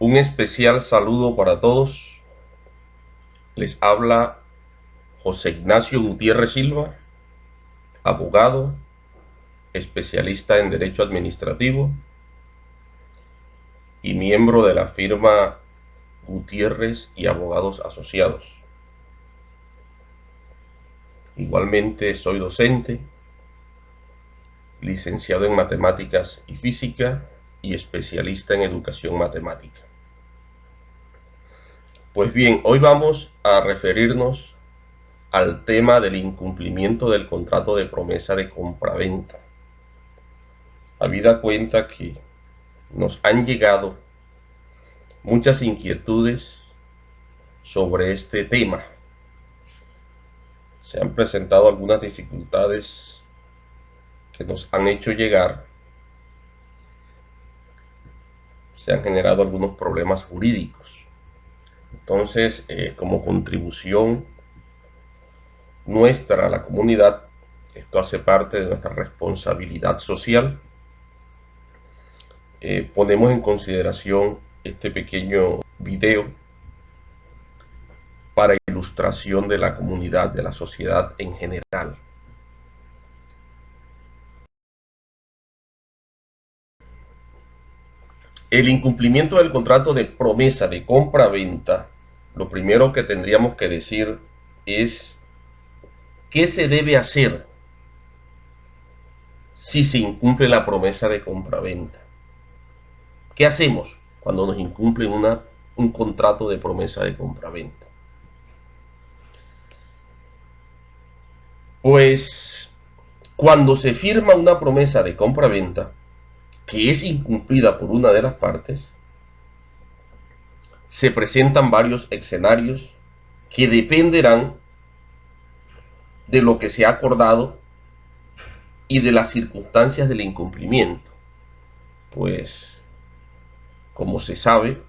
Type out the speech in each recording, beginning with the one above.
Un especial saludo para todos. Les habla José Ignacio Gutiérrez Silva, abogado, especialista en Derecho Administrativo y miembro de la firma Gutiérrez y Abogados Asociados. Igualmente soy docente, licenciado en Matemáticas y Física y especialista en Educación Matemática. Pues bien, hoy vamos a referirnos al tema del incumplimiento del contrato de promesa de compraventa. Habida cuenta que nos han llegado muchas inquietudes sobre este tema. Se han presentado algunas dificultades que nos han hecho llegar. Se han generado algunos problemas jurídicos. Entonces, como contribución nuestra a la comunidad, esto hace parte de nuestra responsabilidad social. Ponemos en consideración este pequeño video para ilustración de la comunidad, de la sociedad en general. El incumplimiento del contrato de promesa de compra-venta, lo primero que tendríamos que decir es qué se debe hacer si se incumple la promesa de compra-venta. ¿Qué hacemos cuando nos incumplen un contrato de promesa de compra-venta? Pues cuando se firma una promesa de compra-venta que es incumplida por una de las partes, se presentan varios escenarios que dependerán de lo que se ha acordado y de las circunstancias del incumplimiento. Pues, como se sabe,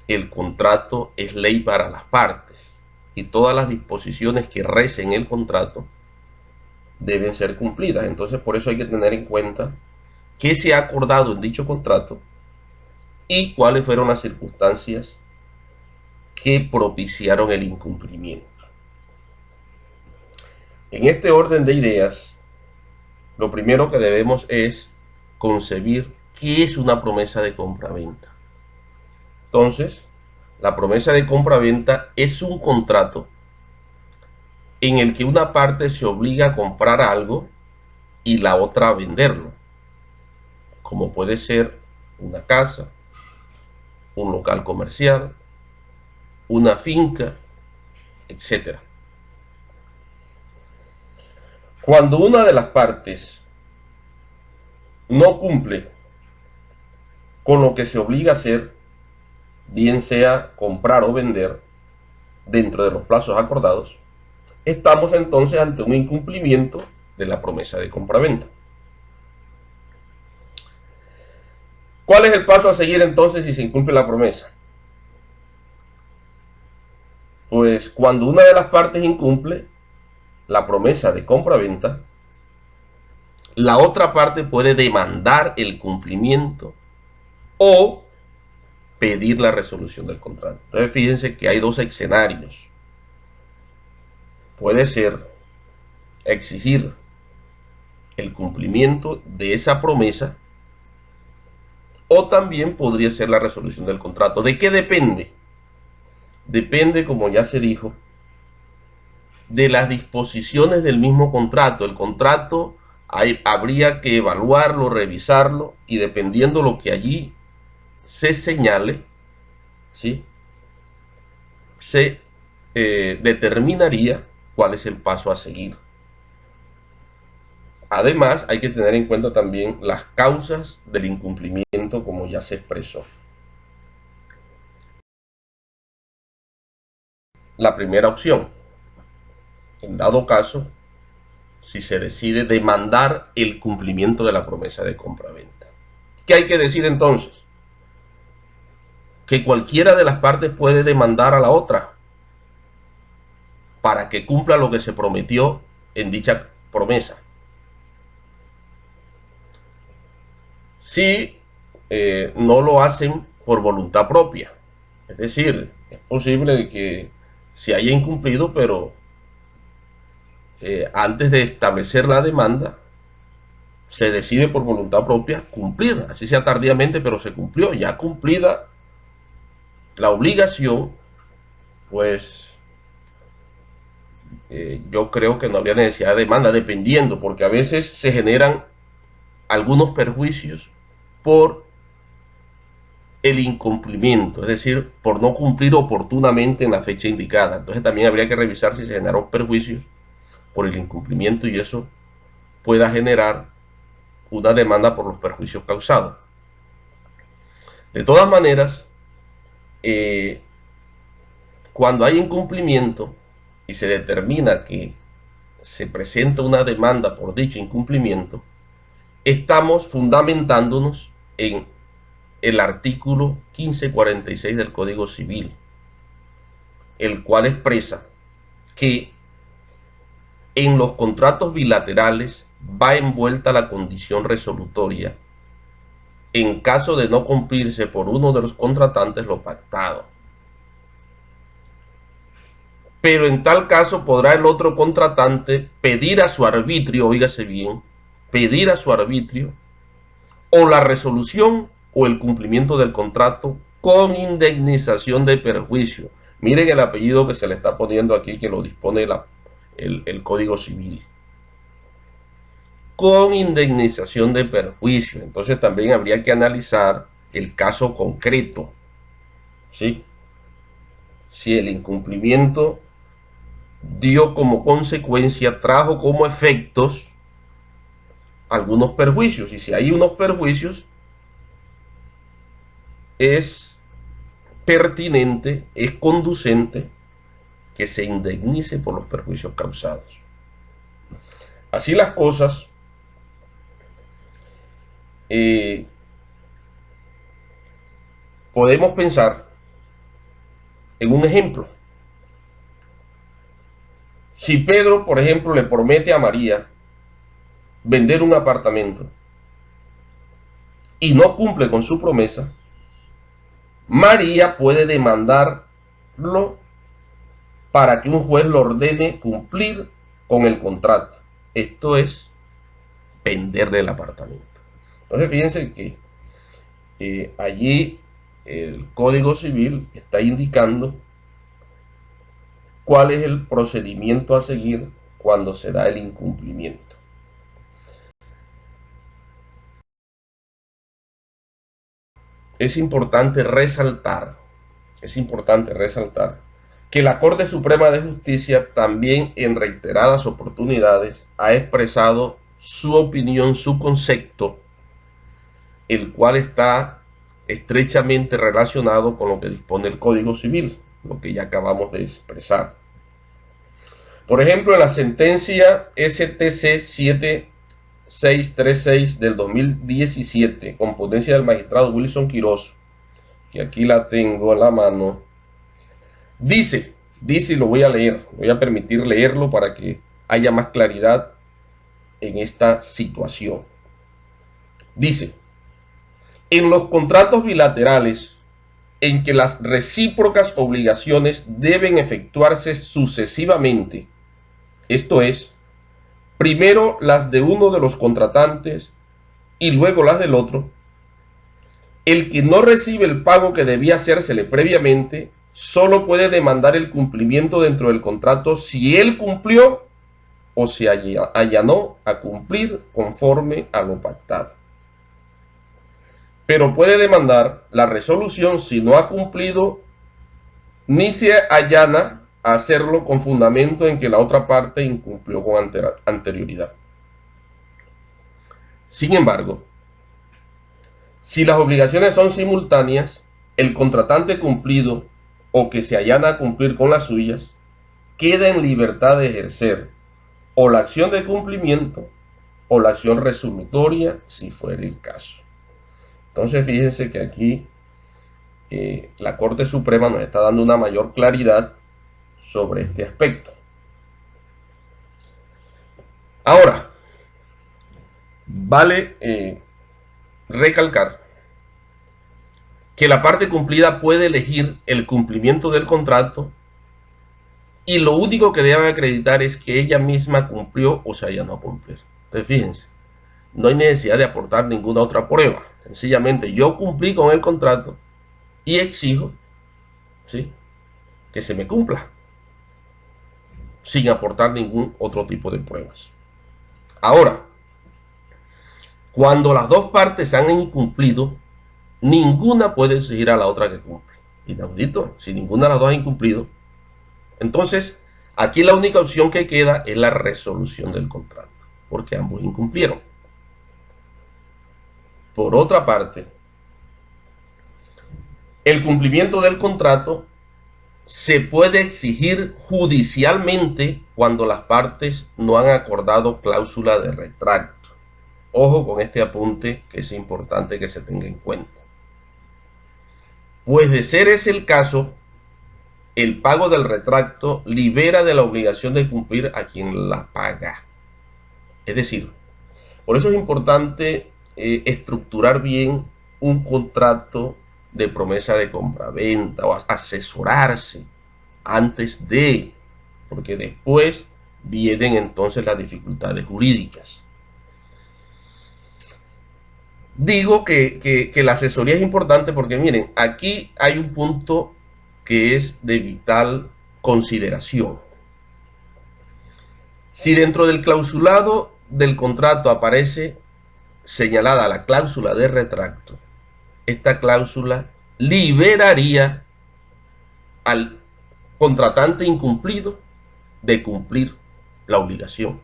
el contrato es ley para las partes y todas las disposiciones que recen el contrato deben ser cumplidas. Entonces, por eso hay que tener en cuenta qué se ha acordado en dicho contrato y cuáles fueron las circunstancias que propiciaron el incumplimiento. En este orden de ideas, lo primero que debemos es concebir qué es una promesa de compra-venta. Entonces, la promesa de compra-venta es un contrato en el que una parte se obliga a comprar algo y la otra a venderlo, como puede ser una casa, un local comercial, una finca, etc. Cuando una de las partes no cumple con lo que se obliga a hacer, bien sea comprar o vender dentro de los plazos acordados, estamos entonces ante un incumplimiento de la promesa de compraventa. ¿Cuál es el paso a seguir entonces si se incumple la promesa? Pues cuando una de las partes incumple la promesa de compraventa, la otra parte puede demandar el cumplimiento o pedir la resolución del contrato. Entonces fíjense que hay dos escenarios. Puede ser exigir el cumplimiento de esa promesa o también podría ser la resolución del contrato. ¿De qué depende? Depende, como ya se dijo, de las disposiciones del mismo contrato. El contrato habría que evaluarlo, revisarlo y dependiendo lo que allí se señale, ¿sí?, se determinaría cuál es el paso a seguir. Además, hay que tener en cuenta también las causas del incumplimiento, como ya se expresó. La primera opción, en dado caso, si se decide demandar el cumplimiento de la promesa de compra-venta. ¿Qué hay que decir entonces? Que cualquiera de las partes puede demandar a la otra para que cumpla lo que se prometió en dicha promesa. Si no lo hacen por voluntad propia. Es decir, es posible que se haya incumplido, pero antes de establecer la demanda, se decide por voluntad propia cumplir, así sea tardíamente, pero se cumplió. Ya cumplida la obligación, pues yo creo que no habría necesidad de demanda, dependiendo, porque a veces se generan algunos perjuicios por el incumplimiento, es decir, por no cumplir oportunamente en la fecha indicada. Entonces también habría que revisar si se generaron perjuicios por el incumplimiento y eso pueda generar una demanda por los perjuicios causados. De todas maneras, eh, cuando hay incumplimiento y se determina que se presenta una demanda por dicho incumplimiento, estamos fundamentándonos en el artículo 1546 del Código Civil, el cual expresa que en los contratos bilaterales va envuelta la condición resolutoria en caso de no cumplirse por uno de los contratantes lo pactado. Pero en tal caso podrá el otro contratante pedir a su arbitrio, oígase bien, pedir a su arbitrio o la resolución o el cumplimiento del contrato con indemnización de perjuicio. Miren el apellido que se le está poniendo aquí, que lo dispone el Código Civil. Con indemnización de perjuicio. Entonces también habría que analizar el caso concreto, ¿sí? Si el incumplimiento dio como consecuencia, trajo como efectos algunos perjuicios. Y si hay unos perjuicios, es pertinente, es conducente que se indemnice por los perjuicios causados. Así las cosas, eh, podemos pensar en un ejemplo. Si Pedro, por ejemplo, le promete a María vender un apartamento y no cumple con su promesa, María puede demandarlo para que un juez lo ordene cumplir con el contrato. Esto es venderle el apartamento. Entonces fíjense que allí el Código Civil está indicando cuál es el procedimiento a seguir cuando se da el incumplimiento. Es importante resaltar, es importante resaltar que la Corte Suprema de Justicia también en reiteradas oportunidades ha expresado su opinión, su concepto, el cual está estrechamente relacionado con lo que dispone el Código Civil, lo que ya acabamos de expresar. Por ejemplo, en la sentencia STC 7636 del 2017, con ponencia del magistrado Wilson Quiroz, que aquí la tengo en la mano, dice y lo voy a leer, voy a permitir leerlo para que haya más claridad en esta situación. Dice: en los contratos bilaterales en que las recíprocas obligaciones deben efectuarse sucesivamente, esto es, primero las de uno de los contratantes y luego las del otro, el que no recibe el pago que debía hacérsele previamente solo puede demandar el cumplimiento dentro del contrato si él cumplió o se allanó a cumplir conforme a lo pactado. Pero puede demandar la resolución si no ha cumplido ni se allana a hacerlo con fundamento en que la otra parte incumplió con anterioridad. Sin embargo, si las obligaciones son simultáneas, el contratante cumplido o que se allana a cumplir con las suyas queda en libertad de ejercer o la acción de cumplimiento o la acción resolutoria si fuera el caso. Entonces fíjense que aquí la Corte Suprema nos está dando una mayor claridad sobre este aspecto. Ahora, vale recalcar que la parte cumplida puede elegir el cumplimiento del contrato y lo único que debe acreditar es que ella misma cumplió o se haya no cumplir. Entonces fíjense, no hay necesidad de aportar ninguna otra prueba. Sencillamente yo cumplí con el contrato y exijo, ¿sí?, que se me cumpla, sin aportar ningún otro tipo de pruebas. Ahora, cuando las dos partes han incumplido, ninguna puede exigir a la otra que cumpla. Inaudito, si ninguna de las dos ha incumplido, entonces aquí la única opción que queda es la resolución del contrato, porque ambos incumplieron. Por otra parte, el cumplimiento del contrato se puede exigir judicialmente cuando las partes no han acordado cláusula de retracto. Ojo con este apunte, que es importante que se tenga en cuenta. Pues de ser ese el caso, el pago del retracto libera de la obligación de cumplir a quien la paga. Es decir, por eso es importante estructurar bien un contrato de promesa de compraventa o asesorarse antes de, porque después vienen entonces las dificultades jurídicas. Digo que la asesoría es importante porque miren, aquí hay un punto que es de vital consideración. Si dentro del clausulado del contrato aparece señalada la cláusula de retracto, esta cláusula liberaría al contratante incumplido de cumplir la obligación.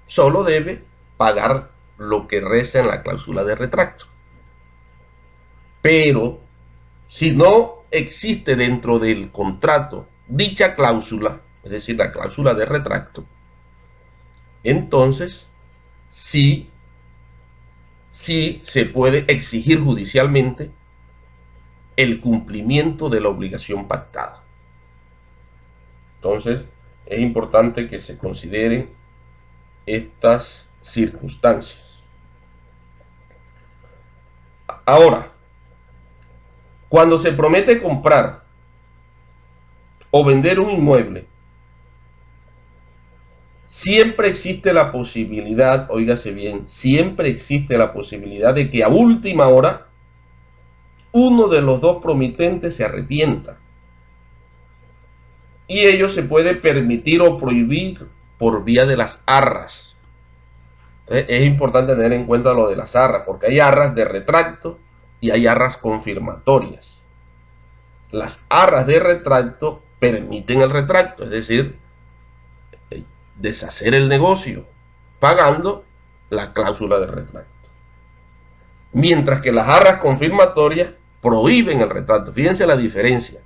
Solo debe pagar lo que reza en la cláusula de retracto. Pero si no existe dentro del contrato dicha cláusula, es decir, la cláusula de retracto, entonces sí se puede exigir judicialmente el cumplimiento de la obligación pactada. Entonces es importante que se consideren estas circunstancias. Ahora, cuando se promete comprar o vender un inmueble, siempre existe la posibilidad, óigase bien, siempre existe la posibilidad de que a última hora uno de los dos promitentes se arrepienta. Y ello se puede permitir o prohibir por vía de las arras. Entonces, es importante tener en cuenta lo de las arras, porque hay arras de retracto y hay arras confirmatorias. Las arras de retracto permiten el retracto, es decir, deshacer el negocio pagando la cláusula de retracto. Mientras que las arras confirmatorias prohíben el retracto. Fíjense la diferencia.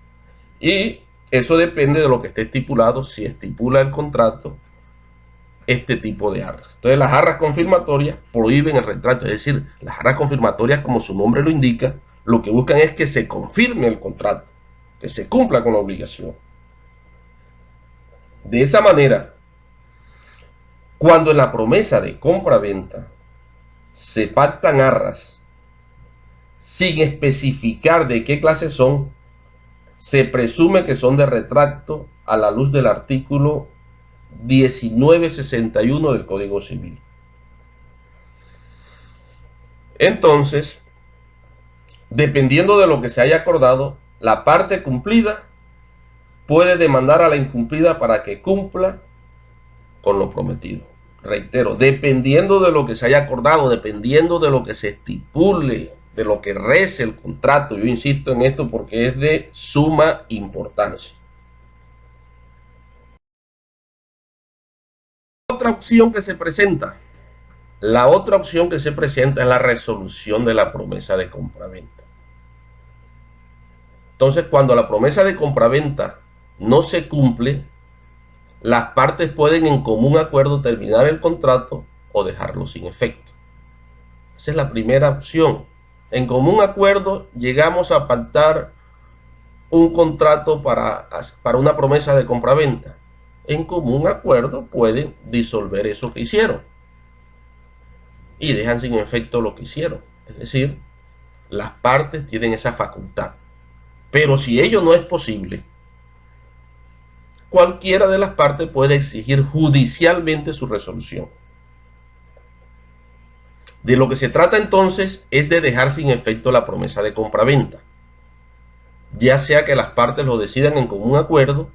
Y eso depende de lo que esté estipulado, si estipula el contrato este tipo de arras. Entonces las arras confirmatorias prohíben el retracto, es decir, las arras confirmatorias, como su nombre lo indica, lo que buscan es que se confirme el contrato, que se cumpla con la obligación. De esa manera, cuando en la promesa de compra-venta se pactan arras sin especificar de qué clase son, se presume que son de retracto a la luz del artículo 1961 del Código Civil. Entonces, dependiendo de lo que se haya acordado, la parte cumplida puede demandar a la incumplida para que cumpla con lo prometido. Reitero, dependiendo de lo que se haya acordado, dependiendo de lo que se estipule, de lo que rece el contrato. Yo insisto en esto porque es de suma importancia. Otra opción que se presenta. La otra opción que se presenta es la resolución de la promesa de compraventa. Entonces, cuando la promesa de compraventa no se cumple, las partes pueden en común acuerdo terminar el contrato o dejarlo sin efecto. Esa es la primera opción. En común acuerdo llegamos a pactar un contrato para una promesa de compraventa. En común acuerdo pueden disolver eso que hicieron y dejan sin efecto lo que hicieron. Es decir, Las partes tienen esa facultad. Pero si ello no es posible, cualquiera de las partes puede exigir judicialmente su resolución. De lo que se trata entonces es de dejar sin efecto la promesa de compraventa, ya sea que las partes lo decidan en común acuerdo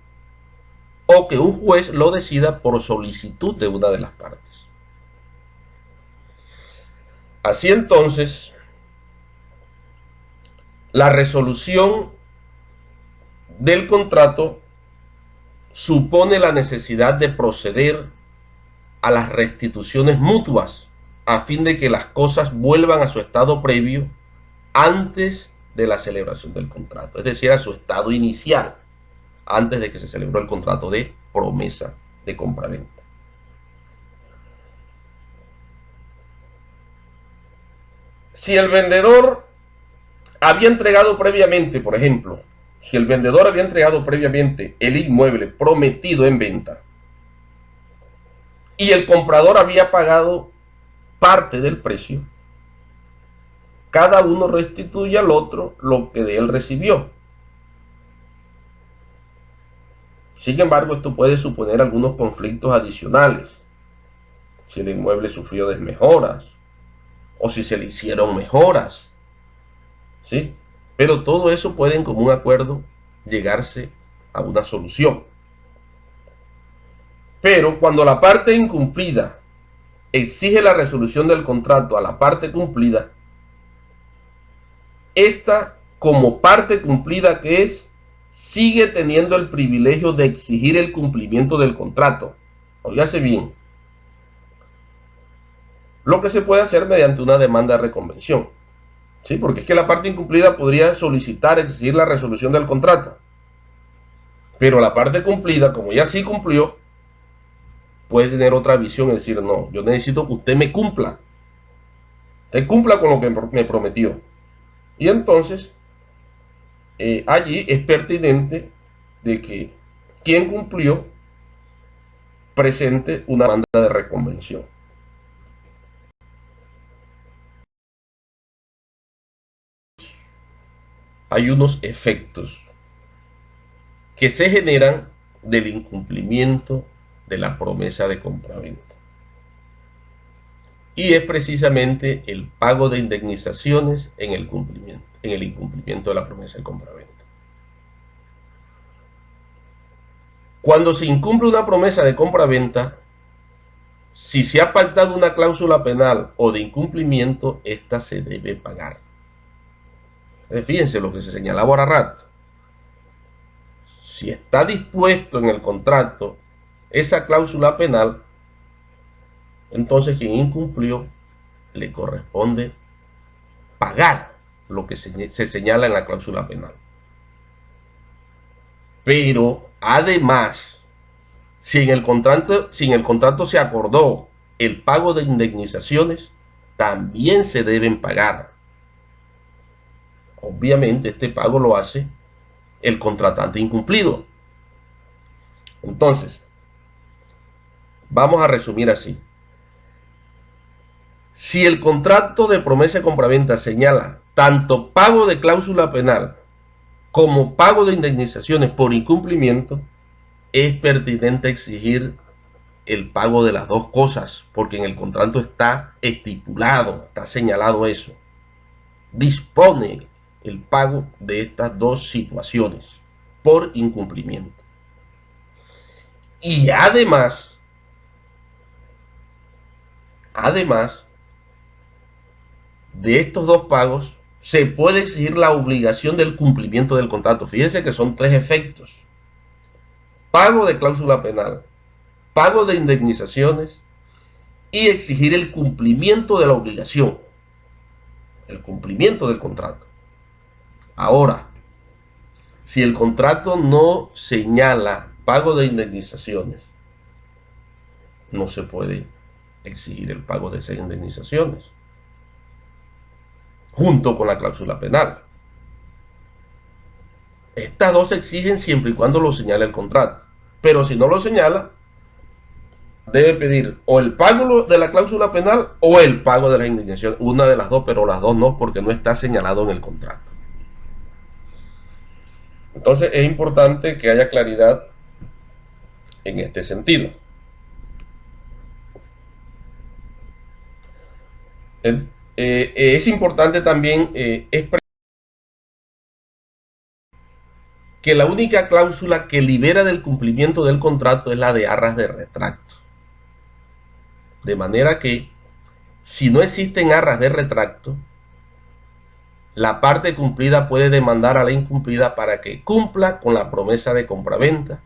o que un juez lo decida por solicitud de una de las partes. Así entonces, la resolución del contrato supone la necesidad de proceder a las restituciones mutuas a fin de que las cosas vuelvan a su estado previo antes de la celebración del contrato, es decir, a su estado inicial, antes de que se celebró el contrato de promesa de compraventa. Si el vendedor había entregado previamente, por ejemplo, si el vendedor había entregado previamente el inmueble prometido en venta y el comprador había pagado parte del precio, cada uno restituye al otro lo que de él recibió. Sin embargo, esto puede suponer algunos conflictos adicionales. Si el inmueble sufrió desmejoras o si se le hicieron mejoras, ¿sí? Pero todo eso puede en común acuerdo llegarse a una solución. Pero cuando la parte incumplida exige la resolución del contrato a la parte cumplida, esta, como parte cumplida que es, sigue teniendo el privilegio de exigir el cumplimiento del contrato. Óigase bien. Lo que se puede hacer mediante una demanda de reconvención. ¿Sí? Porque es que la parte incumplida podría solicitar, exigir la resolución del contrato. Pero la parte cumplida, como ya sí cumplió, puede tener otra visión, es decir, no, yo necesito que usted me cumpla. Usted cumpla con lo que me prometió. Y entonces, allí es pertinente de que quien cumplió presente una demanda de reconvención. Hay unos efectos que se generan del incumplimiento de la promesa de compraventa. Y es precisamente el pago de indemnizaciones en el incumplimiento de la promesa de compraventa. Cuando se incumple una promesa de compraventa, si se ha pactado una cláusula penal o de incumplimiento, esta se debe pagar. Fíjense lo que se señalaba ahora rato. Si está dispuesto en el contrato esa cláusula penal, entonces quien incumplió le corresponde pagar lo que se señala en la cláusula penal. Pero además, si en el contrato se acordó el pago de indemnizaciones, también se deben pagar. Obviamente este pago lo hace el contratante incumplido. Entonces, vamos a resumir así. Si el contrato de promesa de compraventa señala tanto pago de cláusula penal como pago de indemnizaciones por incumplimiento, es pertinente exigir el pago de las dos cosas, porque en el contrato está estipulado, está señalado eso. Dispone el pago de estas dos situaciones por incumplimiento. Y además de estos dos pagos, se puede exigir la obligación del cumplimiento del contrato. Fíjense que son tres efectos: pago de cláusula penal, pago de indemnizaciones y exigir el cumplimiento de la obligación, el cumplimiento del contrato. Ahora, si el contrato no señala pago de indemnizaciones, no se puede exigir el pago de esas indemnizaciones junto con la cláusula penal. Estas dos se exigen siempre y cuando lo señale el contrato. Pero si no lo señala, debe pedir o el pago de la cláusula penal o el pago de la indemnización, una de las dos, pero las dos no, porque no está señalado en el contrato. Entonces es importante que haya claridad en este sentido. Es importante también que la única cláusula que libera del cumplimiento del contrato es la de arras de retracto. De manera que, si no existen arras de retracto, la parte cumplida puede demandar a la incumplida para que cumpla con la promesa de compraventa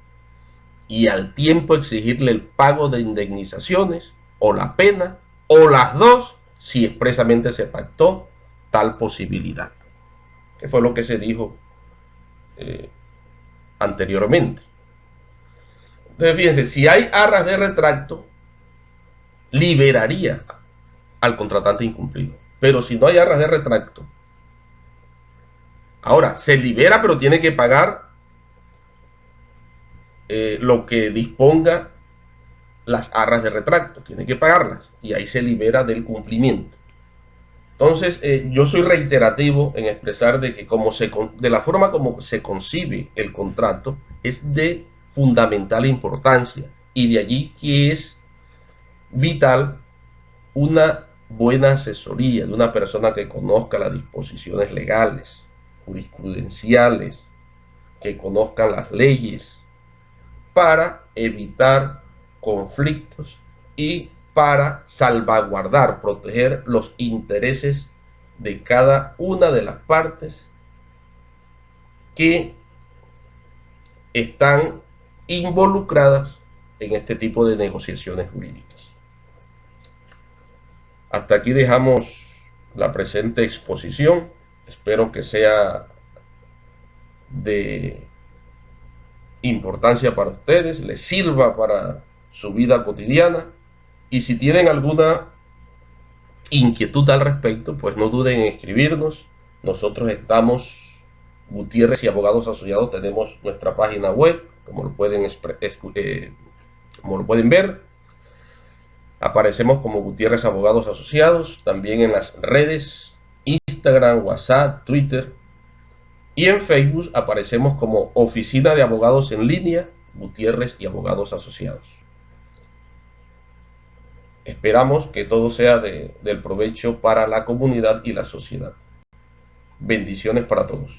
y al tiempo exigirle el pago de indemnizaciones o la pena o las dos si expresamente se pactó tal posibilidad, que fue lo que se dijo anteriormente. Entonces fíjense, si hay arras de retracto, liberaría al contratante incumplido, pero si no hay arras de retracto, ahora se libera, pero tiene que pagar lo que disponga las arras de retracto, tiene que pagarlas y ahí se libera del cumplimiento. Entonces yo soy reiterativo en expresar de que de la forma como se concibe el contrato es de fundamental importancia, y de allí que es vital una buena asesoría de una persona que conozca las disposiciones legales, jurisprudenciales, que conozcan las leyes, para evitar conflictos y para salvaguardar, proteger los intereses de cada una de las partes que están involucradas en este tipo de negociaciones jurídicas. Hasta aquí dejamos la presente exposición. Espero que sea de importancia para ustedes, les sirva para su vida cotidiana, y si tienen alguna inquietud al respecto, pues no duden en escribirnos. Nosotros estamos, Gutiérrez y Abogados Asociados, tenemos nuestra página web, como lo pueden ver. Aparecemos como Gutiérrez Abogados Asociados, también en las redes Instagram, WhatsApp, Twitter, y en Facebook aparecemos como Oficina de Abogados en Línea, Gutiérrez y Abogados Asociados. Esperamos que todo sea del provecho para la comunidad y la sociedad. Bendiciones para todos.